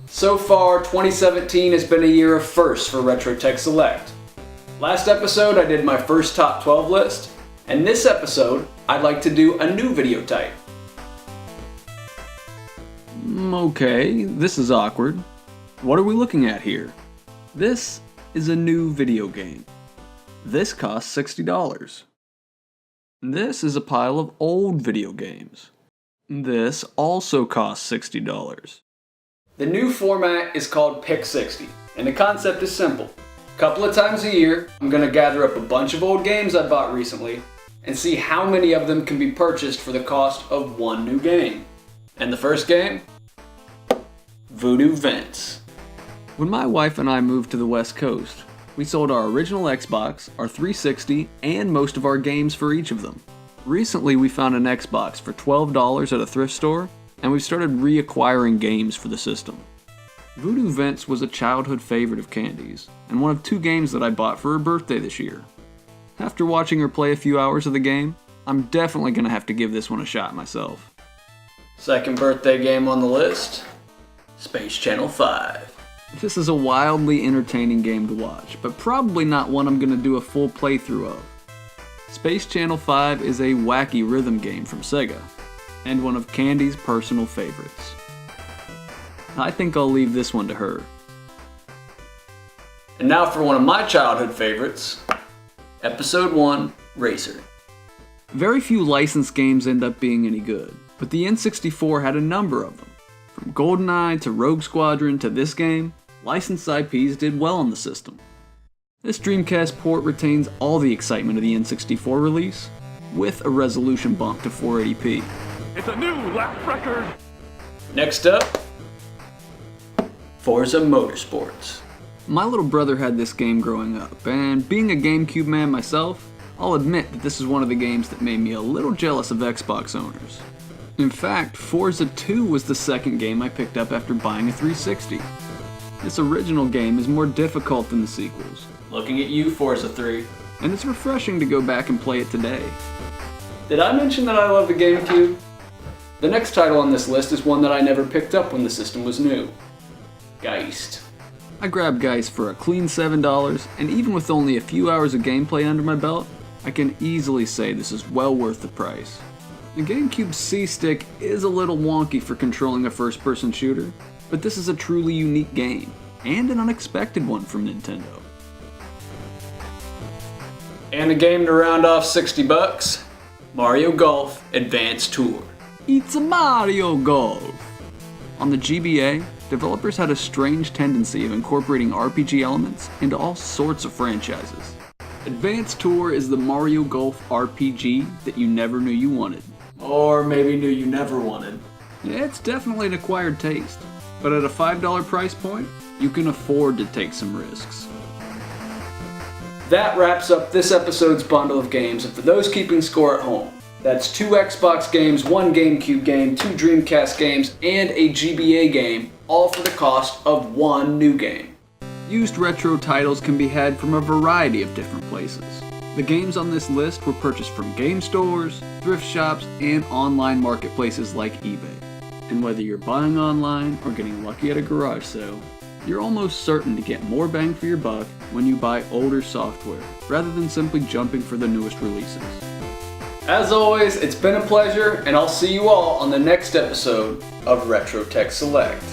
So far, 2017 has been a year of firsts for Retro Tech Select. Last episode I did my first top 12 list, and this episode I'd like to do a new video type. Okay, this is awkward. What are we looking at here? This is a new video game. This costs $60. This is a pile of old video games. This also costs $60. The new format is called Pick 60, and the concept is simple. A couple of times a year, I'm going to gather up a bunch of old games I bought recently and see how many of them can be purchased for the cost of one new game. And the first game? Voodoo Vince. When my wife and I moved to the West Coast, we sold our original Xbox, our 360, and most of our games for each of them. Recently, we found an Xbox for $12 at a thrift store, and we've started reacquiring games for the system. Voodoo Vince was a childhood favorite of Candy's, and one of 2 games that I bought for her birthday this year. After watching her play a few hours of the game, I'm definitely going to have to give this one a shot myself. Second birthday game on the list, Space Channel 5. This is a wildly entertaining game to watch, but probably not one I'm going to do a full playthrough of. Space Channel 5 is a wacky rhythm game from Sega, and one of Candy's personal favorites. I think I'll leave this one to her. And now for one of my childhood favorites, Episode 1, Racer. Very few licensed games end up being any good, but the N64 had a number of them. From GoldenEye to Rogue Squadron to this game, licensed IPs did well on the system. This Dreamcast port retains all the excitement of the N64 release, with a resolution bump to 480p. It's a new lap record! Next up, Forza Motorsports. My little brother had this game growing up, and being a GameCube man myself, I'll admit that this is one of the games that made me a little jealous of Xbox owners. In fact, Forza 2 was the second game I picked up after buying a 360. This original game is more difficult than the sequels. Looking at you, Forza 3. And it's refreshing to go back and play it today. Did I mention that I love the GameCube? The next title on this list is one that I never picked up when the system was new. Geist. I grabbed Geist for a clean $7, and even with only a few hours of gameplay under my belt, I can easily say this is well worth the price. The GameCube's Cstick is a little wonky for controlling a first-person shooter, but this is a truly unique game, and an unexpected one from Nintendo. And a game to round off $60, Mario Golf Advanced Tour. It's a Mario Golf! On the GBA, developers had a strange tendency of incorporating RPG elements into all sorts of franchises. Advanced Tour is the Mario Golf RPG that you never knew you wanted. Or maybe knew you never wanted. Yeah, it's definitely an acquired taste, but at a $5 price point, you can afford to take some risks. That wraps up this episode's bundle of games, and for those keeping score at home, that's 2 Xbox games, 1 GameCube game, 2 Dreamcast games, and a GBA game, all for the cost of 1 new game. Used retro titles can be had from a variety of different places. The games on this list were purchased from game stores, thrift shops, and online marketplaces like eBay. And whether you're buying online or getting lucky at a garage sale, you're almost certain to get more bang for your buck when you buy older software, rather than simply jumping for the newest releases. As always, it's been a pleasure, and I'll see you all on the next episode of Retro Tech Select.